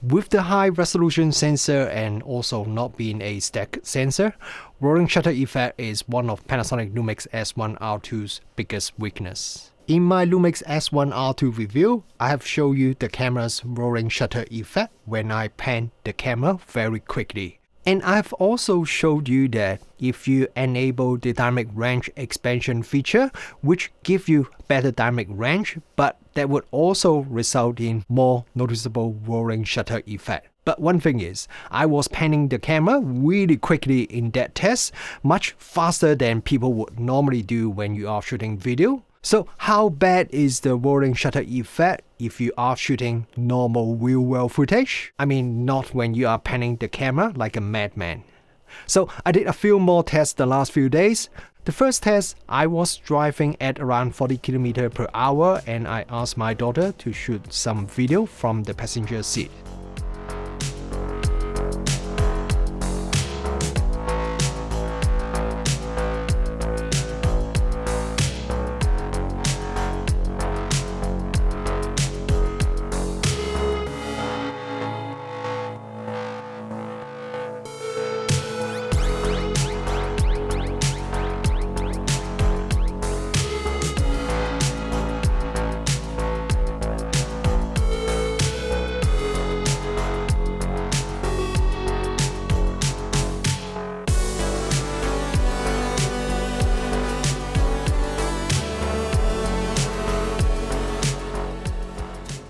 With the high resolution sensor and also not being a stack sensor, rolling shutter effect is one of Panasonic Lumix S1RII's biggest weakness. In my Lumix S1RII review, I have shown you the camera's rolling shutter effect when I pan the camera very quickly. And I've also showed you that if you enable the dynamic range expansion feature, which gives you better dynamic range, but that would also result in more noticeable rolling shutter effect. But one thing is, I was panning the camera really quickly in that test, much faster than people would normally do when you are shooting video. So how bad is the rolling shutter effect if you are shooting normal real-world footage? I mean, not when you are panning the camera like a madman. So I did a few more tests the last few days. The first test, I was driving at around 40 km/h and I asked my daughter to shoot some video from the passenger seat.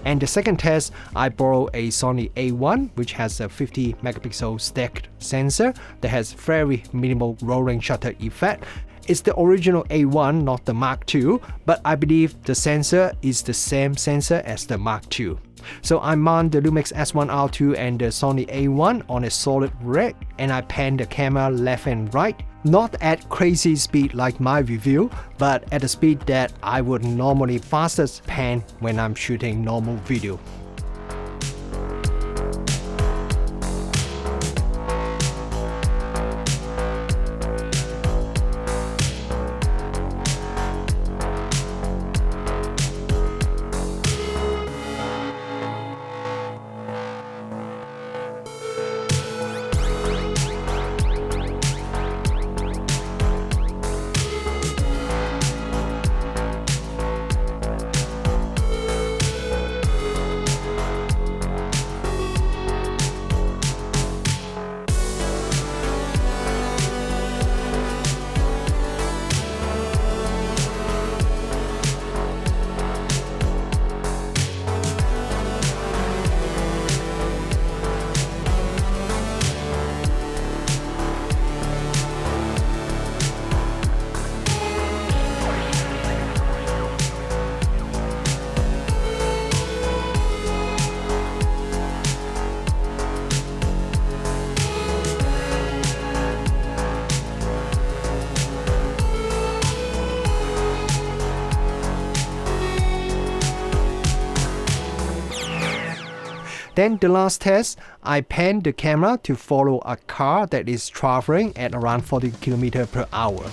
And the second test, I borrowed a Sony A1, which has a 50 megapixel stacked sensor that has very minimal rolling shutter effect. It's the original A1, not the Mark II, but I believe the sensor is the same sensor as the Mark II. So I mount the Lumix S1RII and the Sony A1 on a solid rack, and I pan the camera left and right. Not at crazy speed like my review, but at a speed that I would normally fastest pan when I'm shooting normal video. Then the last test, I panned the camera to follow a car that is traveling at around 40 km/h.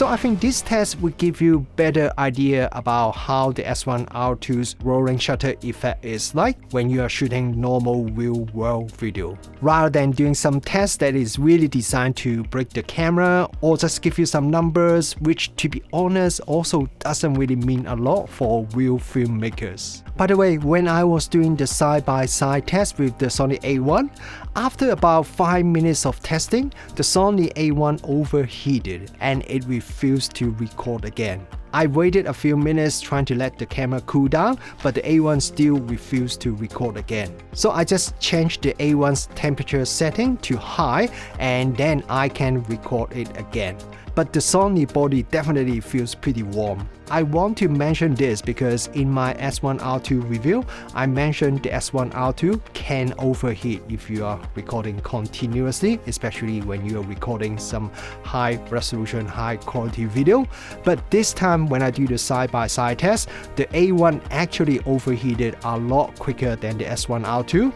So I think this test will give you better idea about how the S1R2's rolling shutter effect is like when you are shooting normal real world video, rather than doing some test that is really designed to break the camera or just give you some numbers, which to be honest also doesn't really mean a lot for real filmmakers. By the way, when I was doing the side-by-side test with the Sony A1, after about 5 minutes of testing, the Sony A1 overheated and it refused to record again. I waited a few minutes trying to let the camera cool down, but the A1 still refused to record again. So I just changed the A1's temperature setting to high and then I can record it again. But the Sony body definitely feels pretty warm. I want to mention this because in my S1R2 review, I mentioned the S1R2 can overheat if you are recording continuously, especially when you are recording some high resolution, high quality video. But this time when I do the side-by-side test, the A1 actually overheated a lot quicker than the S1R2.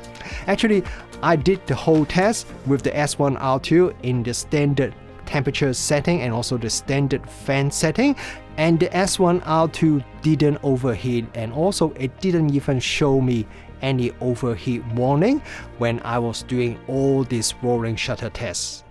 Actually, I did the whole test with the S1R2 in the standard temperature setting and also the standard fan setting, and the S1R2 didn't overheat, and also it didn't even show me any overheat warning when I was doing all these rolling shutter tests.